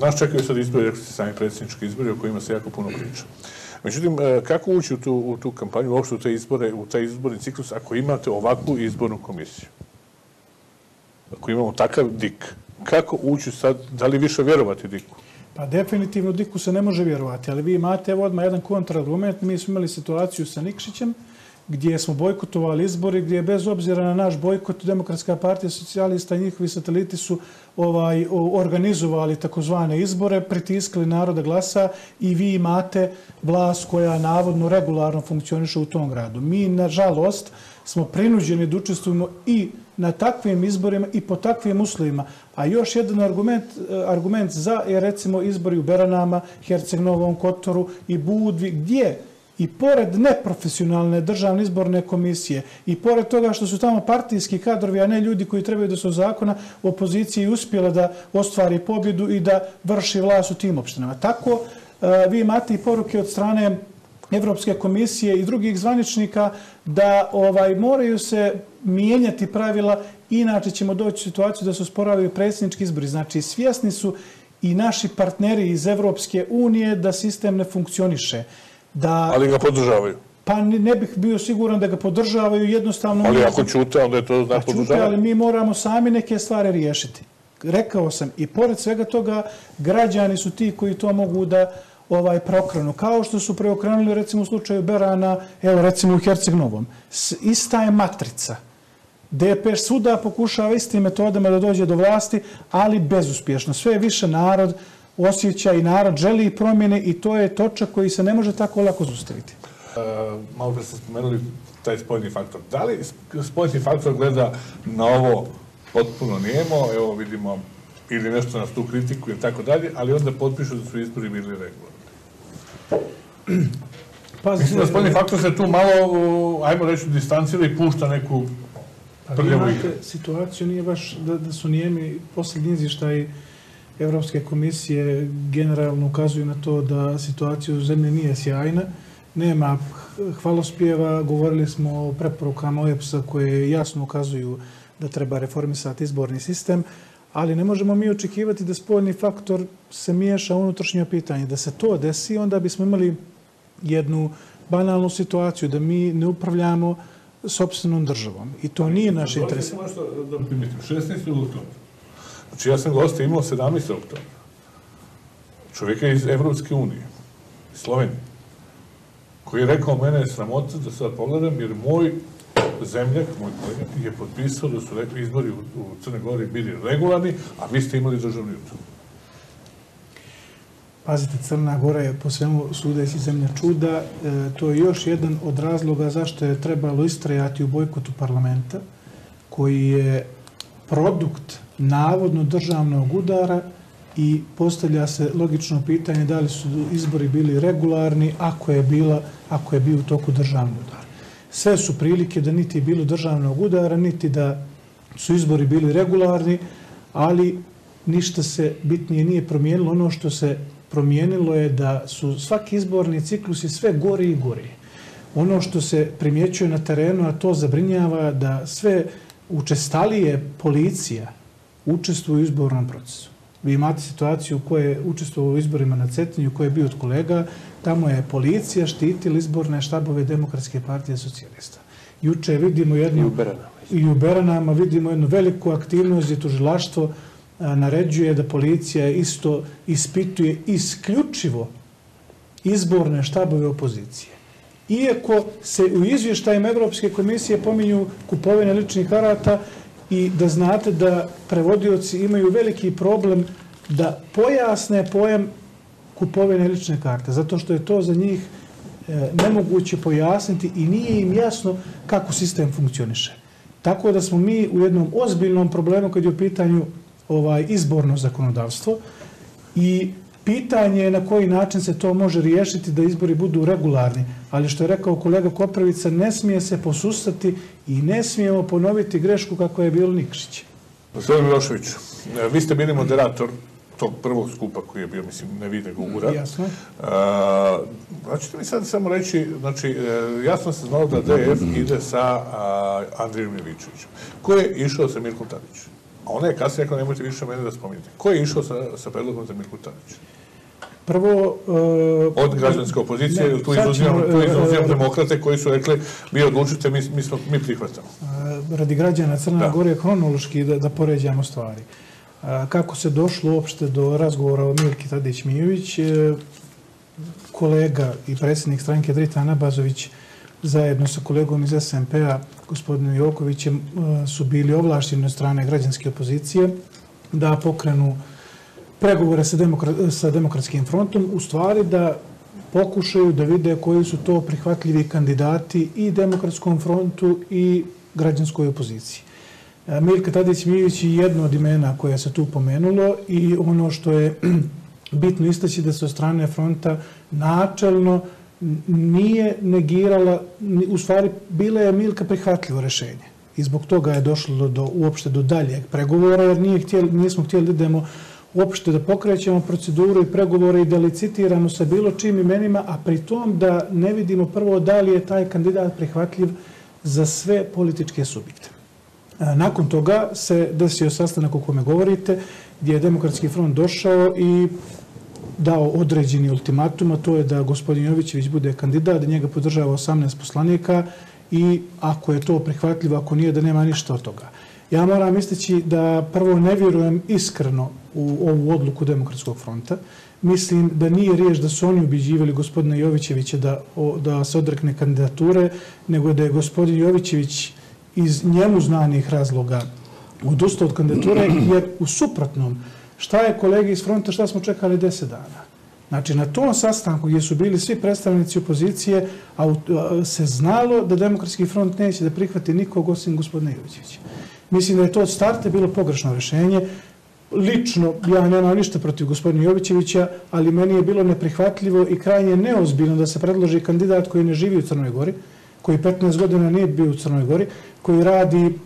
Nas čekaju sad izbori, rekli ste sami predsjednički izbori o kojima se jako puno priča. Međutim, kako ući u tu kampanju, uopšte u taj izborni ciklus, ako imate ovakvu izbornu komisiju? Ako imamo takav dik, kako ući sad, da li više vjerovati diku? Pa definitivno diku se ne može vjerovati, ali vi imate evo odmah jedan kontrargument. Mi smo imali situaciju sa Nikšićem, gdje smo bojkotovali izbori, gdje bez obzira na naš bojkot Demokratska partija socijalista i njihovi sateliti su organizovali takozvane izbore, pritiskali naroda glasa i vi imate vlast koja navodno regularno funkcioniše u tom gradu. Mi, nažalost, smo prinuđeni da učestvujemo i na takvim izborima i po takvim uslovima. A još jedan argument za je recimo izbori u Beranama, Herceg-Novom Kotoru i Budvi, gdje i pored neprofesionalne državne izborne komisije i pored toga što su tamo partijski kadrovi, a ne ljudi koji trebaju da su zakona, opoziciji uspjela da ostvari pobjedu i da vrši vlast u tim opštinama. Tako vi imate i poruke od strane Evropske komisije i drugih zvaničnika da moraju se mijenjati pravila, inače ćemo doći u situaciju da se osporavaju predsjednički izbori. Znači, svjesni su i naši partneri iz Evropske unije da sistem ne funkcioniše. Ali ga podržavaju? Pa ne bih bio siguran da ga podržavaju, jednostavno... Ali ako ćute, onda je to znak podržavanja? Ali mi moramo sami neke stvari riješiti. Rekao sam, i pored svega toga, građani su ti koji to mogu da preokrenu. Kao što su preokrenuli, recimo, u slučaju Berana, evo, recimo, u Herceg-Novom. Ista je matrica. DPS svuda pokušava istim metodama da dođe do vlasti, ali bezuspješno. Sve više narod osjeća i narod želi promjene i to je točak koji se ne može tako lako zaustaviti. Malo pre ste spomenuli taj spoljni faktor. Da li spoljni faktor gleda na ovo potpuno nijemo, evo vidimo, ili nešto nas tu kritikuje i tako dalje, ali onda potpišu da su izbori bili regularni? Mislim da spoljni faktor se tu malo, ajmo reći, distancira i pušta neku prljavu igru. Situaciju nije baš da su nijemi. Posljednji izvještaj Evropske komisije generalno ukazuju na to da situacija u zemlji nije sjajna. Nema hvalospjeva, govorili smo o preporukama OEBS-a koje jasno ukazuju da treba reformisati izborni sistem, ali ne možemo mi očekivati da spoljni faktor se miješa u unutrašnje pitanje. Da se to desi, onda bismo imali jednu banalnu situaciju, da mi ne upravljamo sopstvenom državom. I to nije naš interes. 16. oktobra. Znači, ja sam goste imao 17. oktobra. Čovjeka iz Evropske unije, iz Slovenije, koji je rekao, mene je sramota da sad pogledam, jer moj zemljak, moj kolega, je potpisao da su izbori u Crnoj Gori bili regularni, a vi ste imali državni udar. Pazite, Crna Gora je po svemu sudeći zemlja čuda. To je još jedan od razloga zašto je trebalo istrajati u bojkotu parlamenta, koji je produkt navodno državnog udara i postavlja se logično pitanje da li su izbori bili regularni ako je bio u toku državnog udara. Sve su prilike da niti je bilo državnog udara, niti da su izbori bili regularni, ali ništa se bitnije nije promijenilo. Ono što se promijenilo je da su svaki izborni ciklusi sve gori i gori. Ono što se primjećuje na terenu, a to zabrinjava, da sve učestalije policija učestvuje u izbornom procesu. Vi imate situaciju u kojoj je učestvovao u izborima na Cetinju, koji je bio od kolega, tamo je policija štitila izborne štabove Demokratske partije socijalista. Juče vidimo jednu... I u Beranama vidimo jednu veliku aktivnost gdje tužilaštvo naređuje da policija isto ispituje isključivo izborne štabove opozicije. Iako se u izvještajima Evropske komisije pominju kupovine ličnih karata i da znate da prevodioci imaju veliki problem da pojasne pojam kupovine lične karte, zato što je to za njih nemoguće pojasniti i nije im jasno kako sistem funkcioniše. Tako da smo mi u jednom ozbiljnom problemu kad je u pitanju izborno zakonodavstvo i pitanje je na koji način se to može riješiti da izbori budu regularni. Ali što je rekao kolega Koprivica, ne smije se posustati i ne smijemo ponoviti grešku kako je bilo Nikšić. Gospodin Milošević, vi ste bili moderator tog prvog skupa koji je bio, mislim, nevidnog ugura. Jasno. Hoćete mi sad samo reći, znači, jasno se znalo da DF ide sa Andrijom Miličevićem. Ko je išao sa Mirkom Tadićem? A ona je kasnije rekao, nemojte više mene da spominjete. Ko je išao sa predlogom za Mirku Tadića? Prvo... Od građanske opozicije, tu izuzimam demokrate koji su rekli, vi odlučite, mi prihvatamo. Radi građana Crne Gore hronološki da poređamo stvari. Kako se došlo uopšte do razgovora o Milki Tadić-Mijović, kolega i predsjednik stranke Dritan Abazović zajedno sa kolegom iz SMP-a, gospodinom Jokovićem, su bili ovlašteni od strane građanske opozicije da pokrenu pregovore sa Demokratskim frontom, u stvari da pokušaju da vide koji su to prihvatljivi kandidati i Demokratskom frontu i građanskoj opoziciji. Milka Tadić-Mijović je jedno od imena koje se tu pomenulo i ono što je bitno istaći da se od strane fronta načelno nije negirala, u stvari bila je Milka prihvatljivo rešenje. I zbog toga je došlo uopšte do daljeg pregovora, jer nismo htjeli da idemo uopšte da pokrećemo proceduru i pregovore i da licitiramo sa bilo čim imenima, a pri tom da ne vidimo prvo da li je taj kandidat prihvatljiv za sve političke subjekte. Nakon toga se desio sastanak o kome govorite, gdje je Demokratski front došao i dao određeni ultimatum, a to je da gospodin Jovićević bude kandidat, da njega podržava 18 poslanika i ako je to prihvatljivo, ako nije, da nema ništa od toga. Ja moram istaći da prvo ne vjerujem iskreno u ovu odluku Demokratskog fronta. Mislim da nije riječ da su oni ubeđivali gospodina Jovićevića da se odrekne kandidature, nego da je gospodin Jovićević iz njemu znanih razloga odustao od kandidature, jer u suprotnom, šta je kolegi iz fronta, šta smo čekali 10 dana? Znači, na tom sastanku gdje su bili svi predstavnici opozicije, se znalo da Demokratski front neće da prihvati nikog osim gospodina Jovićevića. Mislim da je to od starta bilo pogrešno rješenje. Lično, ja nemam ništa protiv gospodina Jovićevića, ali meni je bilo neprihvatljivo i krajnje neozbiljno da se predloži kandidat koji ne živi u Crnoj Gori, koji 15 godina nije bio u Crnoj Gori, koji radi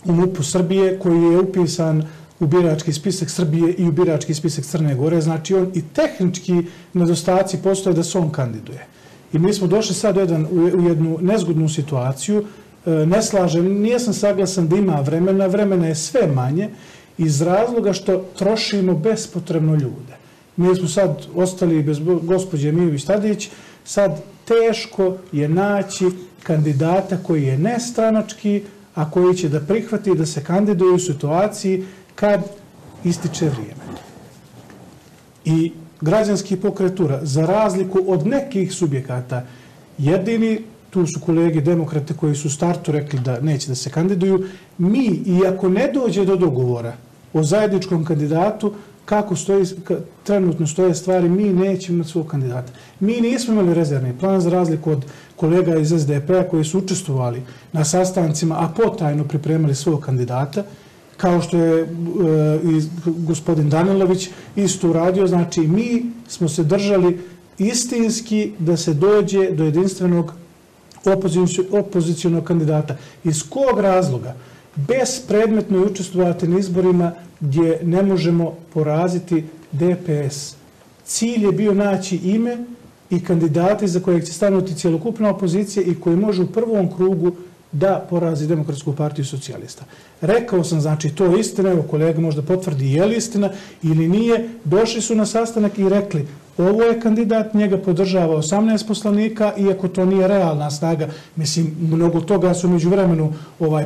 u MUP-u Srbije, koji je upisan u birački spisak Srbije i u birački spisak Crne Gore. Znači, on i tehnički nedostaci postoje da se on kandiduje. I mi smo došli sad u jednu nezgodnu situaciju. Ne slažem, nijesam saglasan da ima vremena. Vremena je sve manje iz razloga što trošimo bespotrebno ljude. Mi smo sad ostali bez gospođe Mijović-Tadić. Sad teško je naći kandidata koji je nestranački, a koji će da prihvati da se kandiduje u situaciji kad ističe vrijeme. I građanski pokretura, za razliku od nekih subjekata, jedini, tu su kolege demokrate koji su u startu rekli da neće da se kandiduju, mi, iako ne dođe do dogovora o zajedničkom kandidatu, kako trenutno stoje stvari, mi nećemo imati svog kandidata. Mi nismo imali rezervni plan, za razliku od kolega iz SDP-a koji su učestvovali na sastancima, a potajno pripremali svog kandidata, kao što je gospodin Danilović isto uradio. Znači, mi smo se držali istinski da se dođe do jedinstvenog opozicionog kandidata. Iz kog razloga? Bespredmetno je učestvovati na izborima gdje ne možemo poraziti DPS. Cilj je bio naći ime i kandidati za kojeg će stanuti cjelokupna opozicija i koji može u prvom krugu da porazi Demokratsku partiju socijalista. Rekao sam, znači, to je istina, evo kolega možda potvrdi je li istina ili nije, došli su na sastanak i rekli ovo je kandidat, njega podržava 18 poslanika, iako to nije realna snaga. Mislim, mnogo toga su među vremenu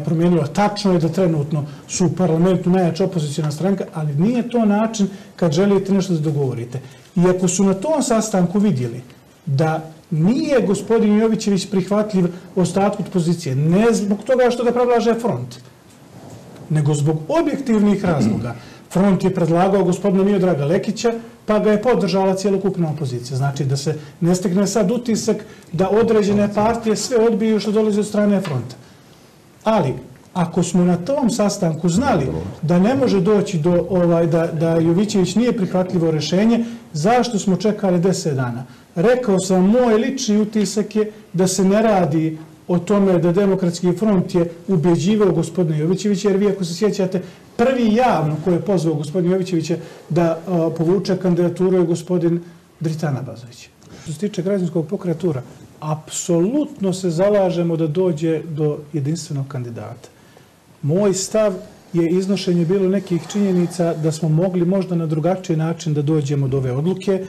promijenilo. Tačno je da trenutno su u parlamentu najjača opozicijna stranka, ali nije to način kad želite nešto da dogovorite. Iako su na tom sastanku vidjeli da nije gospodin Jovićević prihvatljiv ostatku pozicije, ne zbog toga što ga predlaže front, nego zbog objektivnih razloga. Front je predlagao gospodina Miodraga Lekića, pa ga je podržala cijelokupna opozicija. Znači da se ne stekne sad utisak da određene partije sve odbiju što dolazi od strane fronta. Ali, ako smo na tom sastanku znali da ne može doći da Jovićević nije prihvatljivo rješenje, zašto smo čekali 10 dana? Rekao sam, moj lični utisak je da se ne radi o tome da Demokratski front je ubjeđivao gospodina Jovićevića, jer vi, ako se sjećate, prvi javno koji je pozvao gospodina Jovićevića da povuče kandidaturu je gospodin Dritan Abazović. Što se tiče građanskog pokretura, apsolutno se zalažemo da dođe do jedinstvenog kandidata. Moj stav je iznošenje bilo nekih činjenica da smo mogli možda na drugačiji način da dođemo do ove odluke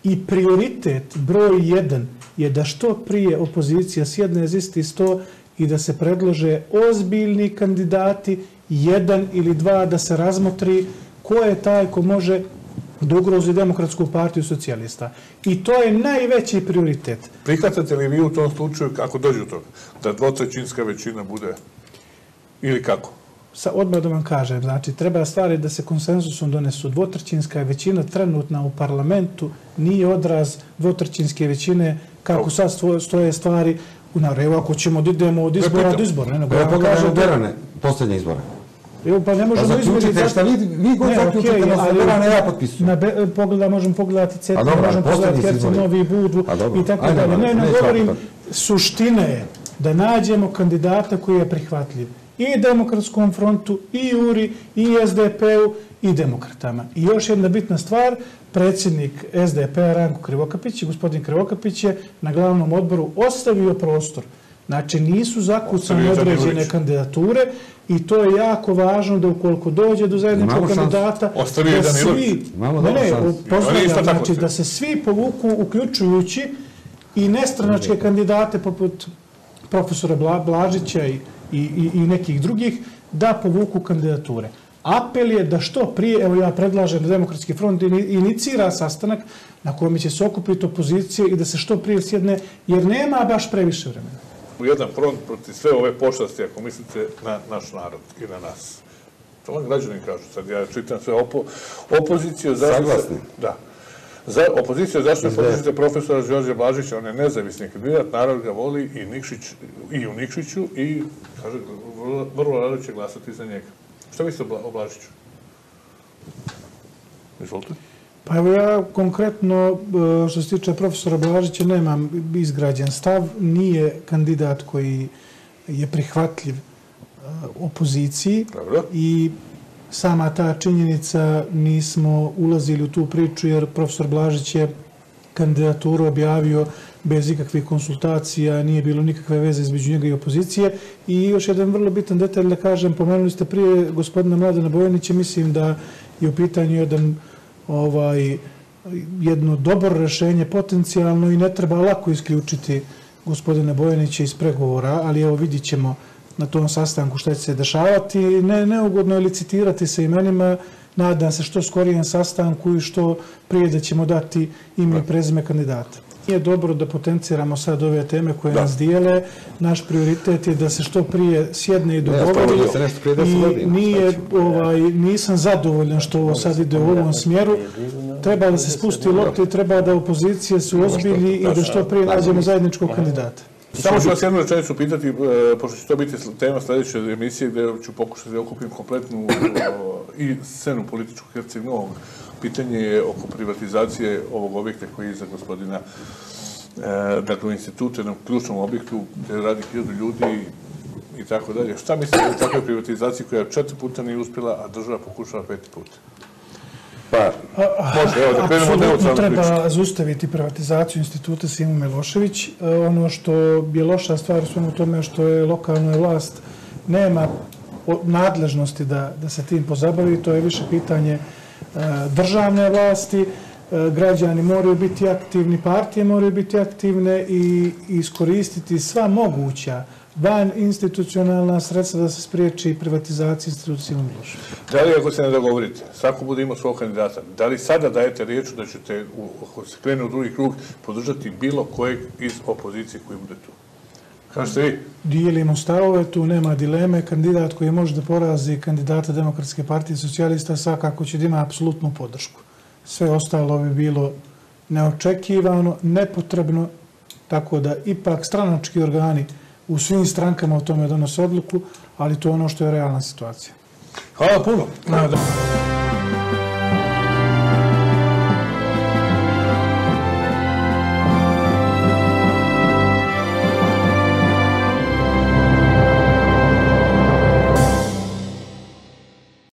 i prioritet broj 1 je da što prije opozicija sjedne za isti sto i da se predlože ozbiljni kandidati, 1 ili 2 da se razmotri ko je taj ko može da ugrozi Demokratsku partiju socijalista. I to je najveći prioritet. Prihvatate li vi u tom slučaju, kako dođe do toga, da dvotrećinska većina bude ili kako? Odmah da vam kažem, znači treba stvari da se konsenzusom donesu. Dvotrećinska većina trenutna u parlamentu nije odraz dvotrećinske većine kako sad stoje stvari. Evo ako ćemo da idemo od izbora do izbora. Evo pogledajmo Berane, posljednje izbora. Evo pa ne možemo izmeriti... Zaključite šta vi god zaključite na Berane, ja potpisujem. Možemo pogledati CETI, možemo pogledati Herceg Novi Budu i tako dalje. Ne govorim, suština je da nađemo kandidata koji je prihvatljiv i Demokratskom frontu, i URI, i SDP-u, i demokratama. I još jedna bitna stvar, predsjednik SDP-a Ranko Krivokapić i gospodin Krivokapić je na glavnom odboru ostavio prostor. Znači nisu zakucane određene kandidature i to je jako važno da ukoliko dođe do zajedničkog kandidata, da svi, znači da se svi povuku, uključujući i nestranačke kandidate poput profesora Blažića i nekih drugih, da povuku kandidature. Apel je da što prije, evo ja predlažem da Demokratski front inicira sastanak na kojem će se okupiti opozicije i da se što prije sjedne, jer nema baš previše vremena. U jedan front protiv sve ove pošasti, ako mislite na naš narod i na nas. To vam građani kažu, sad ja čitam sve opoziciju. Saglasni. Da. Za opoziciju zašto podržite profesora Đorđe Blažića, on je nezavisni kandidat, narod ga voli i u Nikšiću i, kaže, vrlo rado će glasati za njega. Šta mislite o Blažiću? Izvolite. Pa evo ja konkretno, što se tiče profesora Blažića, nemam izgrađen stav. Nije kandidat koji je prihvatljiv opoziciji i sama ta činjenica nismo ulazili u tu priču jer profesor Blažić je kandidaturu objavio bez ikakvih konsultacija, nije bilo nikakve veze između njega i opozicije. I još jedan vrlo bitan detalj da kažem, pomenuli ste prije gospodina Mladena Bojanića, mislim da je u pitanju jedno dobro rešenje potencijalno i ne treba lako isključiti gospodine Bojanića iz pregovora, ali evo vidit ćemo na tom sastanku šta će se dešavati. Neugodno je licitirati sa imenima, nadam se što skorijem sastanku i što prije da ćemo dati ime i prezime kandidata. Nije dobro da potenciramo sad ove teme koje nas dijele. Naš prioritet je da se što prije sjedne i dogovori i nisam zadovoljan što ovo sad ide u ovom smjeru. Treba da se spusti lopta i treba da opozicija se ozbilji i da što prije nađemo zajedničkog kandidata. Samo ću vas jednu rečenicu pitati, pošto će to biti tema sljedeće emisije gdje ću pokušati da okupim kompletnu i scenu političkog Herceg Novog. Pitanje je oko privatizacije ovog objekta koji je iza gospodina, dakle u institutu, jednom ključnom objektu gdje radi 1000 ljudi i tako dalje. Šta mislite o takvoj privatizaciji koja 4 puta nije uspjela, a država pokušava 5. put? Apsolutno treba zaustaviti privatizaciju instituta Simo Milošević. Ono što je loša stvar u tome što je lokalna vlast nema nadležnosti da se tim pozabavi, to je više pitanje državne vlasti. Građani moraju biti aktivni, partije moraju biti aktivne i iskoristiti sva moguća van institucionalna sredstva da se spriječi privatizacija institucija Milošević. Da li, ako se ne dogovorite, svako bude imao svog kandidata, da li sada dajete riječu da ćete, ako se krene u drugi krug, podržati bilo kojeg iz opozicije koji bude tu? Kažete vi? Dijelimo stavove, tu nema dileme. Kandidat koji može da porazi kandidata Demokratske partije socijalista svakako će da ima apsolutnu podršku. Sve ostalo bi bilo neočekivano, nepotrebno, tako da ipak stranački organi u svim strankama o tome donose odluku, ali to je ono što je realna situacija. Hvala puno.